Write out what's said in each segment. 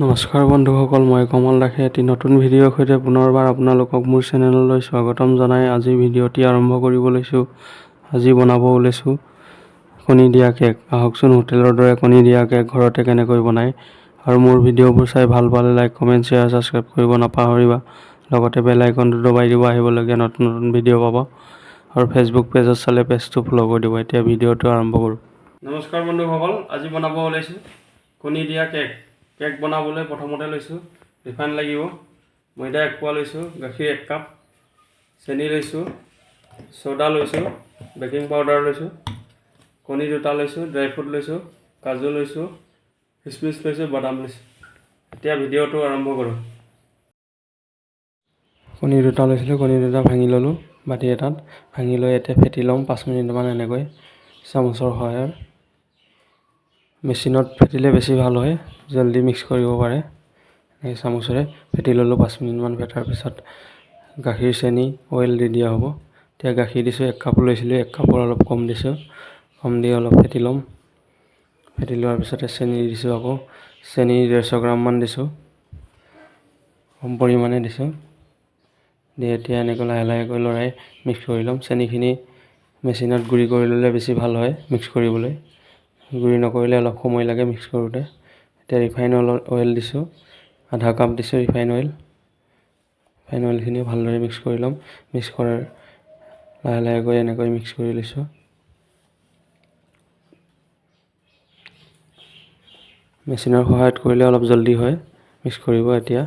নমস্কাৰ বন্ধুসকল, মই কমল দাসে এটি নতুন ভিডিঅ'ৰ সৈতে পুনৰবাৰ আপোনালোকক মোৰ চেনেললৈ স্বাগতম জনাই আজি ভিডিঅ'টি আৰম্ভ কৰিব লৈছোঁ। আজি বনাব ওলাইছোঁ কণী দিয়া কেক। আহকচোন হোটেলৰ দৰে কণী দিয়া কেক ঘৰতে কেনেকৈ বনায়। আৰু মোৰ ভিডিঅ'বোৰ চাই ভাল পালে লাইক, কমেণ্ট, শ্বেয়াৰ, ছাবস্ক্ৰাইব কৰিব নাপাহৰিবা। লগতে বেল আইকনটো দবাই দিব, আহিবলগীয়া নতুন নতুন ভিডিঅ' পাব। আৰু ফেচবুক পেজত চালে পেজটো ফ'ল' কৰি দিব। এতিয়া ভিডিঅ'টো আৰম্ভ কৰোঁ। নমস্কাৰ বন্ধুসকল, আজি বনাব ওলাইছোঁ কণী দিয়া কেক। কেক বনাবলৈ প্ৰথমতে লৈছোঁ ৰিফাইন লাগিব, ময়দা 1 পোৱা লৈছোঁ, গাখীৰ 1 কাপ, চেনি লৈছোঁ, ছ'ডা লৈছোঁ, বেকিং পাউডাৰ লৈছোঁ, কণী 2টা লৈছোঁ, ড্ৰাই ফ্ৰুট লৈছোঁ, কাজু লৈছোঁ, কিচমিচ লৈছোঁ, বাদাম লৈছোঁ। এতিয়া ভিডিঅ'টো আৰম্ভ কৰোঁ। কণী 2টা লৈছিলোঁ, কণী 2টা ভাঙি ল'লোঁ বাতি এটাত। ভাঙি লৈ এতিয়া ফেটি ল'ম 5 মিনিটমান এনেকৈ চামুচৰ সহায়ত। মেচিনত ফেটিলে বেছি ভাল হয়, জলদি মিক্স কৰিব পাৰে। এই চামুচেৰে ফেটি ল'লোঁ 5 মিনিটমান। ফেটাৰ পিছত গাখীৰ, চেনি, অইল দি দিয়া হ'ব। এতিয়া গাখীৰ দিছোঁ 1 কাপ লৈছিলোঁ, 1 কাপৰ অলপ কম দিছোঁ। কম দি অলপ ফেটি ল'ম। ফেটি লোৱাৰ পিছতে চেনি দিছোঁ, আকৌ চেনি 150 গ্ৰামমান দিছোঁ, কম পৰিমাণে দিছোঁ। দি এতিয়া এনেকৈ লাহে লাহেকৈ লৰাই মিক্স কৰি ল'ম। চেনিখিনি মেচিনত গুড়ি কৰি ল'লে বেছি ভাল হয় মিক্স কৰিবলৈ। গুড়ি নকৰিলে অলপ সময় লাগে মিক্স কৰোঁতে। এতিয়া ৰিফাইন অইল দিছোঁ, আধা কাপ দিছোঁ ৰিফাইন অইল। ৰিফাইন অইলখিনি ভালদৰে মিক্স কৰি ল'ম। মিক্স কৰাৰ লাহে লাহেকৈ এনেকৈ মিক্স কৰি লৈছোঁ। মেচিনৰ সহায়ত কৰিলে অলপ জলদি হয় মিক্স কৰিব। এতিয়া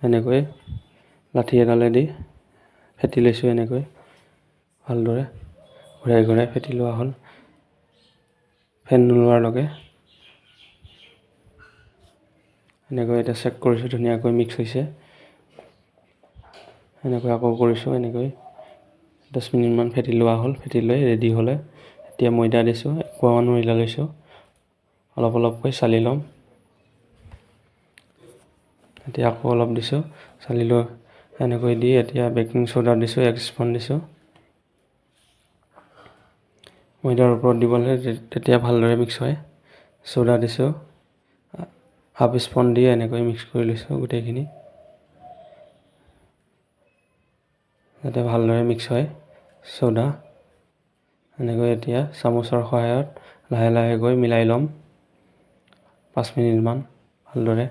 এনেকৈ লাঠি এডালেদি ফেটি লৈছোঁ, এনেকৈ ভালদৰে ঘূৰাই ঘূৰাই ফেটি লোৱা হ'ল ফেন নোলোৱালৈকে। এনেকৈ এতিয়া চেক কৰিছোঁ, ধুনীয়াকৈ মিক্স হৈছে। এনেকৈ আকৌ কৰিছোঁ, এনেকৈ 10 মিনিটমান ফেটি লোৱা হ'ল। ফেটি লৈ ৰেডি হ'লে এতিয়া ময়দা দিছোঁ, 1 পোৱামান ময়দা লৈছোঁ, অলপ অলপকৈ চালি ল'ম। এতিয়া আকৌ অলপ দিছোঁ, চালি লৈ এনেকৈ দি এতিয়া বেকিং ছ'ডা দিছোঁ, 1 স্পুন দিছোঁ। ময়দাৰ ওপৰত দিবলৈ তেতিয়া ভালদৰে মিক্স হয়। ছ'ডা দিছোঁ, হাফ স্পুন দি এনেকৈ মিক্স কৰি লৈছোঁ গোটেইখিনি, যাতে ভালদৰে মিক্স হয় ছ'ডা। এনেকৈ এতিয়া চামুচৰ সহায়ত লাহে লাহেকৈ মিলাই ল'ম 5 মিনিটমান ভালদৰে।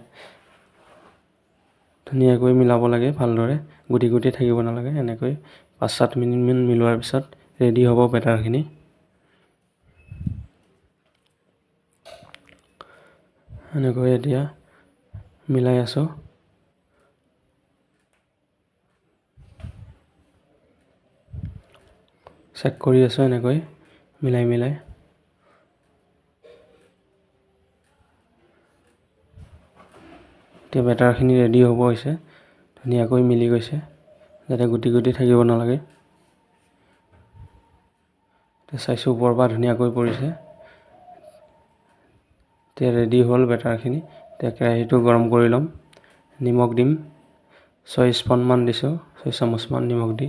ধুনীয়াকৈ মিলাব লাগে ভালদৰে, গুটি গুটি থাকিব নালাগে। এনেকৈ 5-7 মিনিটমান মিলোৱাৰ পিছত ৰেডি হ'ব বেটাৰখিনি। এনেকৈ এতিয়া মিলাই আছোঁ। চেক কৰি আছোঁ, এনেকৈ মিলাই মিলাই। এতিয়া বেটাৰখিনি ৰেডি হ'ব হৈছে, ধুনীয়াকৈ মিলি গৈছে, যাতে গুটি গুটি থাকিব নালাগে। এতিয়া চাইছোঁ ওপৰৰ পৰা ধুনীয়াকৈ পৰিছে। এতিয়া ৰেডি হ'ল বেটাৰখিনি। এতিয়া কেৰাহীটো গৰম কৰি ল'ম। নিমখ দিম, 6 স্পুনমান দিছোঁ, 6 চামুচমান নিমখ দি।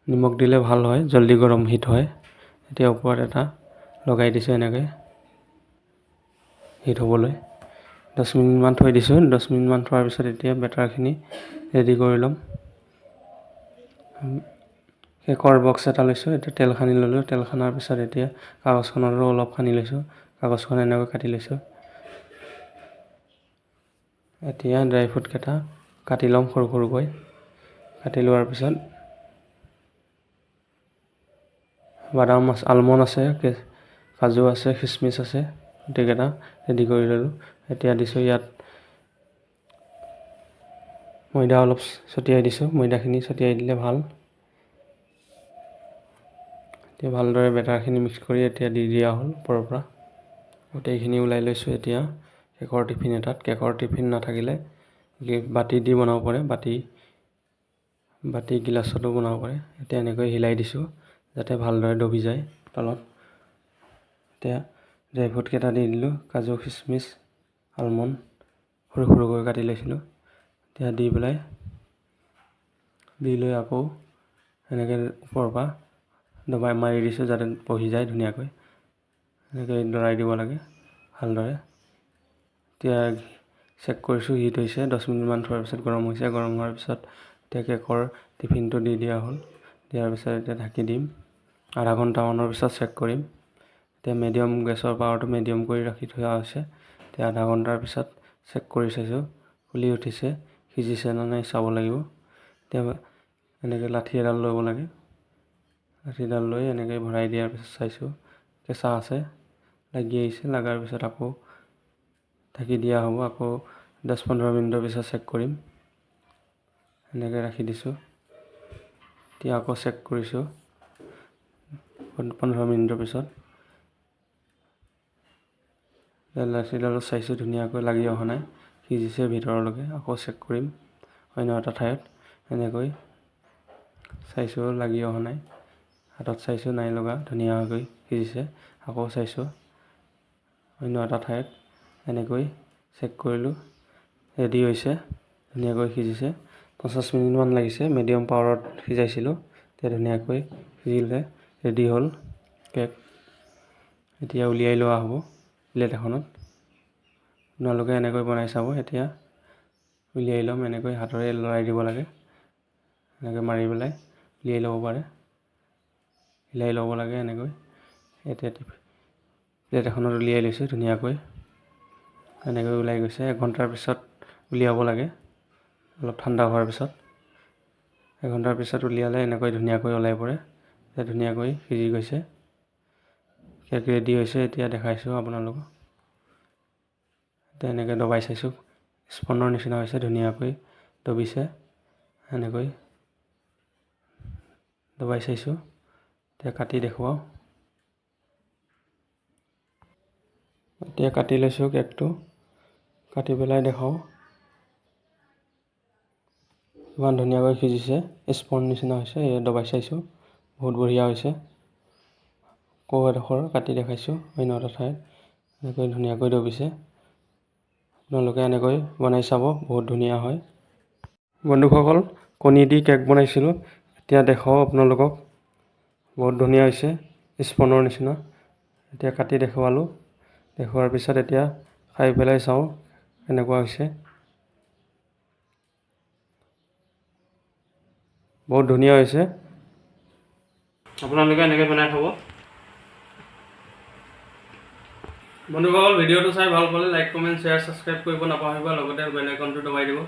নিমখ দিলে ভাল হয়, জলদি গৰম হিট হয়। এতিয়া ওপৰত এটা লগাই দিছোঁ, এনেকৈ হিট হ'বলৈ 10 মিনিটমান থৈ দিছোঁ। 10 মিনিটমান থোৱাৰ পিছত এতিয়া বেটাৰখিনি ৰেডি কৰি ল'ম। কেকৰ বক্স এটা লৈছোঁ, এতিয়া তেল সানি ল'লোঁ। তেল সানাৰ পিছত এতিয়া কাগজখনতো অলপ সানি লৈছোঁ, কাগজখন এনেকৈ কাটি লৈছোঁ। এতিয়া ড্ৰাই ফ্ৰুটকেইটা কাটি ল'ম সৰু সৰুকৈ। কাটি লোৱাৰ পিছত বাদাম আছে, আলমণ্ড আছে, কাজু আছে, কিচমিচ আছে, গোটেইকেইটা ৰেডি কৰি ল'লোঁ। এতিয়া দিছোঁ ইয়াত ময়দা অলপ ছটিয়াই দিছোঁ, ময়দাখিনি ছটিয়াই দিলে ভাল। এতিয়া ভালদৰে বেটাৰখিনি মিক্স কৰি এতিয়া দি দিয়া হ'ল ওপৰৰ পৰা। গোটেইখিনি ওলাই লৈছোঁ এতিয়া কেকৰ টিফিন এটাত। কেকৰ টিফিন নাথাকিলে বাতি দি বনাব পাৰে, বাতি গিলাচতো বনাব পাৰে। এতিয়া এনেকৈ হিলাই দিছোঁ যাতে ভালদৰে দবি যায় তলত। এতিয়া ড্ৰাই ফ্ৰুটকেইটা দি দিলোঁ, কাজু, কিচমিচ, আলমণ্ড সৰু সৰুকৈ কাটি লৈছিলোঁ। এতিয়া দি পেলাই দি লৈ আকৌ এনেকৈ ওপৰৰ পৰা দবাই মাৰি দিছোঁ যাতে বহি যায় ধুনীয়াকৈ। এনেকৈ লৰাই দিব লাগে ভালদৰে। এতিয়া চেক কৰিছোঁ হিট হৈছে। 10 মিনিটমান থোৱাৰ পিছত গৰম হৈছে। গৰম হোৱাৰ পিছত এতিয়া কেকৰ টিফিনটো দি দিয়া হ'ল। দিয়াৰ পিছত এতিয়া ঢাকি দিম। আধা ঘণ্টামানৰ পিছত চেক কৰিম। এতিয়া মিডিয়াম গেছৰ পাৱাৰটো মিডিয়াম কৰি ৰাখি থোৱা হৈছে। এতিয়া আধা ঘণ্টাৰ পিছত চেক কৰি চাইছোঁ, ফুলি উঠিছে, সিজিছে নে নাই চাব লাগিব। এতিয়া এনেকৈ লাঠি এডাল ল'ব লাগে। লাঠিডাল লৈ এনেকৈ ভৰাই দিয়াৰ পিছত চাইছোঁ কেঁচা আছে, লাগি আহিছে। লগাৰ পিছত আকৌ ঢাকি দিয়া হ'ব। আকৌ 10-15 মিনিটৰ পিছত চেক কৰিম। এনেকৈ ৰাখি দিছোঁ। এতিয়া আকৌ চেক কৰিছোঁ 15 মিনিটৰ পিছত। লাঠিডালত চাইছোঁ ধুনীয়াকৈ লাগি অহা নাই, সিজিছে ভিতৰলৈকে। আকৌ চেক কৰিম অন্য এটা ঠাইত। এনেকৈ চাইছোঁ লাগি অহা নাই, হাতত চাইছোঁ নাই লগা, ধুনীয়াকৈ সিজিছে। আকৌ চাইছোঁ অন্য এটা ঠাইত, এনেকৈ চেক কৰিলোঁ, ৰেডি হৈছে, ধুনীয়াকৈ সিজিছে। 50 মিনিটমান লাগিছে, মিডিয়াম পাৱাৰত সিজাইছিলোঁ। এতিয়া ধুনীয়াকৈ সিজিলে, ৰেডি হ'ল কেক। এতিয়া উলিয়াই লোৱা হ'ব প্লেট এখনত। আপোনালোকে এনেকৈ বনাই চাব। এতিয়া উলিয়াই ল'ম, এনেকৈ হাতেৰে লৰাই দিব লাগে, এনেকৈ মাৰি পেলাই উলিয়াই ল'ব পাৰে, হিলাই ল'ব লাগে এনেকৈ। এতিয়া প্লেট এখনত উলিয়াই লৈছোঁ ধুনীয়াকৈ, এনেকৈ ওলাই গৈছে। 1 ঘণ্টাৰ পিছত উলিয়াব লাগে, অলপ ঠাণ্ডা হোৱাৰ পিছত। 1 ঘণ্টাৰ পিছত উলিয়ালে এনেকৈ ধুনীয়াকৈ ওলাই পৰে। এতিয়া ধুনীয়াকৈ সিজি গৈছে, কেক ৰেডি হৈছে। এতিয়া দেখাইছোঁ আপোনালোকক। এতিয়া এনেকৈ দবাই চাইছোঁ, স্পনৰ নিচিনা হৈছে, ধুনীয়াকৈ দবিছে। এনেকৈ দবাই চাইছোঁ। এতিয়া কাটি দেখুৱাওঁ। এতিয়া কাটি লৈছোঁ কেকটো, কাটি পেলাই দেখাওঁ। ইমান ধুনীয়াকৈ সিজিছে, স্পন নিচিনা হৈছে। এই দবাই চাইছোঁ, বহুত বঢ়িয়া হৈছে। আকৌ এডোখৰ কাটি দেখাইছোঁ অন্য এটা ঠাইত, এনেকৈ ধুনীয়াকৈ দবিছে। আপোনালোকে এনেকৈ বনাই চাব, বহুত ধুনীয়া হয়। বন্ধুসকল, কণী দি কেক বনাইছিলোঁ, এতিয়া দেখাওঁ আপোনালোকক। বহুত ধুনীয়া হৈছে, স্পনৰ নিচিনা। এতিয়া কাটি দেখুৱালোঁ, দেখুৱাৰ পিছত এতিয়া খাই পেলাই চাওঁ কেনেকুৱা হৈছে। বহুত ধুনীয়া হৈছে, আপোনালোকে এনেকৈ বনাই খাব। বন্ধুসকল, ভিডিঅ'টো চাই ভাল পালে লাইক, কমেণ্ট, শ্বেয়াৰ, ছাবস্ক্ৰাইব কৰিব নাপাহৰিব। লগতে বেল আইকনটো দবাই দিব,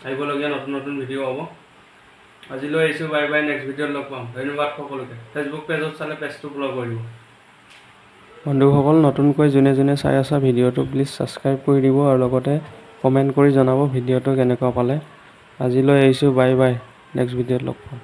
আহিবলগীয়া নতুন নতুন ভিডিঅ' হ'ব। আজিলৈ আহিছোঁ, বাই বাই। নেক্সট ভিডিঅ'ত লগ পাম। ধন্যবাদ সকলোকে। ফেচবুক পেজত চালে পেজটো ফ'ল' কৰিব। বন্ধুসকল, নতুনকৈ যোনে যোনে চাই আছা ভিডিঅ'টো প্লিজ ছাবস্ক্ৰাইব কৰি দিব আৰু লগতে কমেণ্ট কৰি জনাব ভিডিঅ'টো কেনেকুৱা পালে। আজিলৈ আহিছোঁ, বাই বাই। নেক্সট ভিডিঅ'ত লগ পাম।